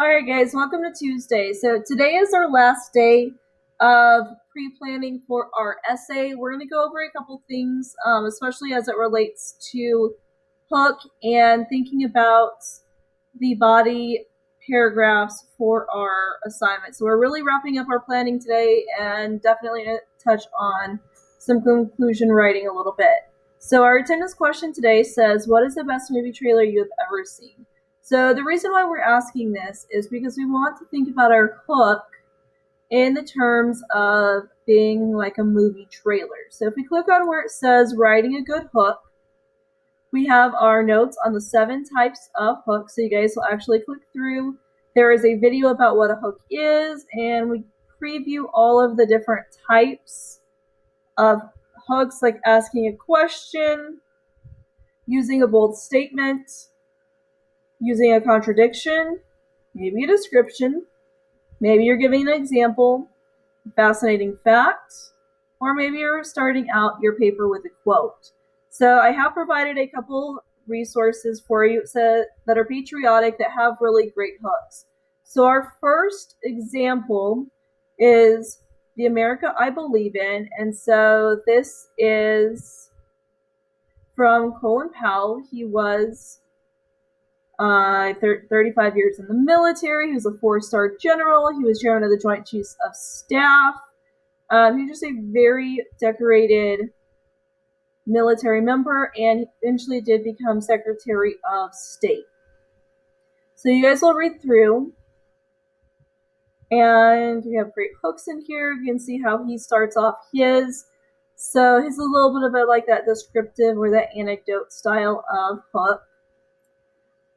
All right, guys, welcome to Tuesday. So today is our last day of pre-planning for our essay. We're going to go over a couple things, especially as it relates to hook and thinking about the body paragraphs for our assignment. So we're really wrapping up our planning today and definitely going to touch on some conclusion writing a little bit. So our attendance question today says, what is the best movie trailer you have ever seen? So the reason why we're asking this is because we want to think about our hook in the terms of being like a movie trailer. So if we click on where it says writing a good hook, we have our notes on the 7 types of hooks. So you guys will actually click through. There is a video about what a hook is, and we preview all of the different types of hooks, like asking a question, using a bold statement, using a contradiction, maybe a description, maybe you're giving an example, a fascinating fact, or maybe you're starting out your paper with a quote. So I have provided a couple resources for you that are patriotic, that have really great hooks. So our first example is The America I Believe In, and so this is from Colin Powell. He was 35 years in the military. He was a 4-star general. He was chairman of the Joint Chiefs of Staff. He was just a very decorated military member, and he eventually did become Secretary of State. So you guys will read through, and we have great hooks in here. You can see how he starts off his. So he's a little bit of a like that descriptive or that anecdote style of hook.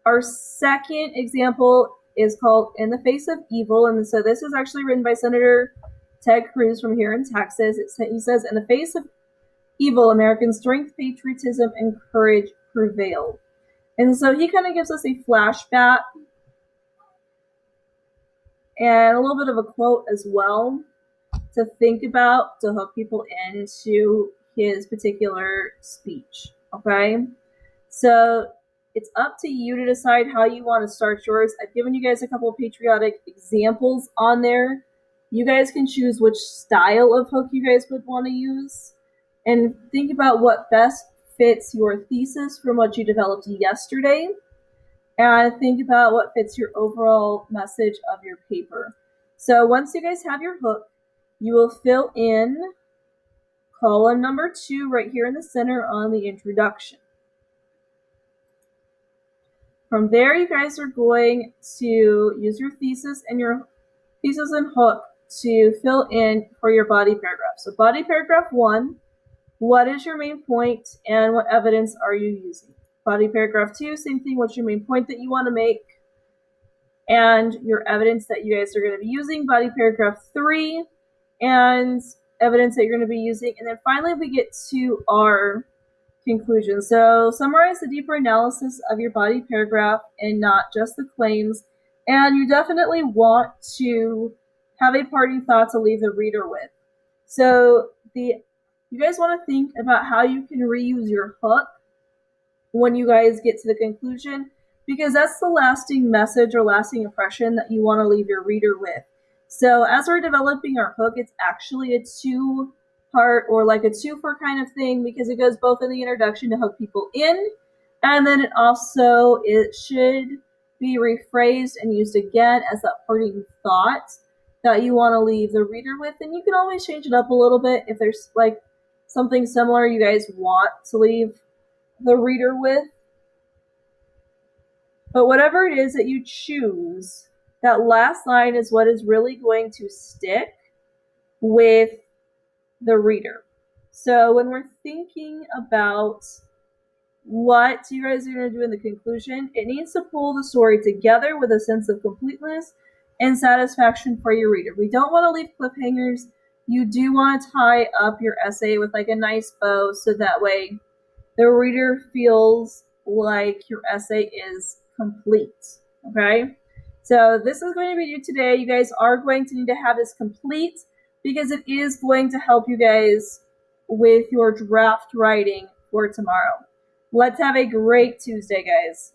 Our second example is called In the Face of Evil, and so this is actually written by Senator Ted Cruz from here in Texas. He says, in the face of evil, American strength, patriotism, and courage prevailed. And so he kind of gives us a flashback and a little bit of a quote as well to think about, to hook people into his particular speech, okay? So it's up to you to decide how you want to start yours. I've given you guys a couple of patriotic examples on there. You guys can choose which style of hook you guys would want to use, and think about what best fits your thesis from what you developed yesterday, and think about what fits your overall message of your paper. So once you guys have your hook, you will fill in column number 2 right here in the center on the introduction. From there, you guys are going to use your thesis and hook to fill in for your body paragraph. So body paragraph 1, what is your main point and what evidence are you using? Body paragraph 2, same thing, what's your main point that you want to make and your evidence that you guys are going to be using. Body paragraph 3 and evidence that you're going to be using. And then finally we get to our conclusion. So summarize the deeper analysis of your body paragraph and not just the claims. And you definitely want to have a parting thought to leave the reader with. So you guys want to think about how you can reuse your hook when you guys get to the conclusion, because that's the lasting message or lasting impression that you want to leave your reader with. So as we're developing our hook, it's actually a 2-part or like a 2-for kind of thing, because it goes both in the introduction to hook people in, and then it should be rephrased and used again as that parting thought that you want to leave the reader with. And you can always change it up a little bit if there's like something similar you guys want to leave the reader with. But whatever it is that you choose, that last line is what is really going to stick with the reader. So when we're thinking about what you guys are going to do in the conclusion, it needs to pull the story together with a sense of completeness and satisfaction for your reader. We don't want to leave cliffhangers. You do want to tie up your essay with like a nice bow, so that way the reader feels like your essay is complete, okay? So this is going to be due today. You guys are going to need to have this complete, because it is going to help you guys with your draft writing for tomorrow. Let's have a great Tuesday, guys.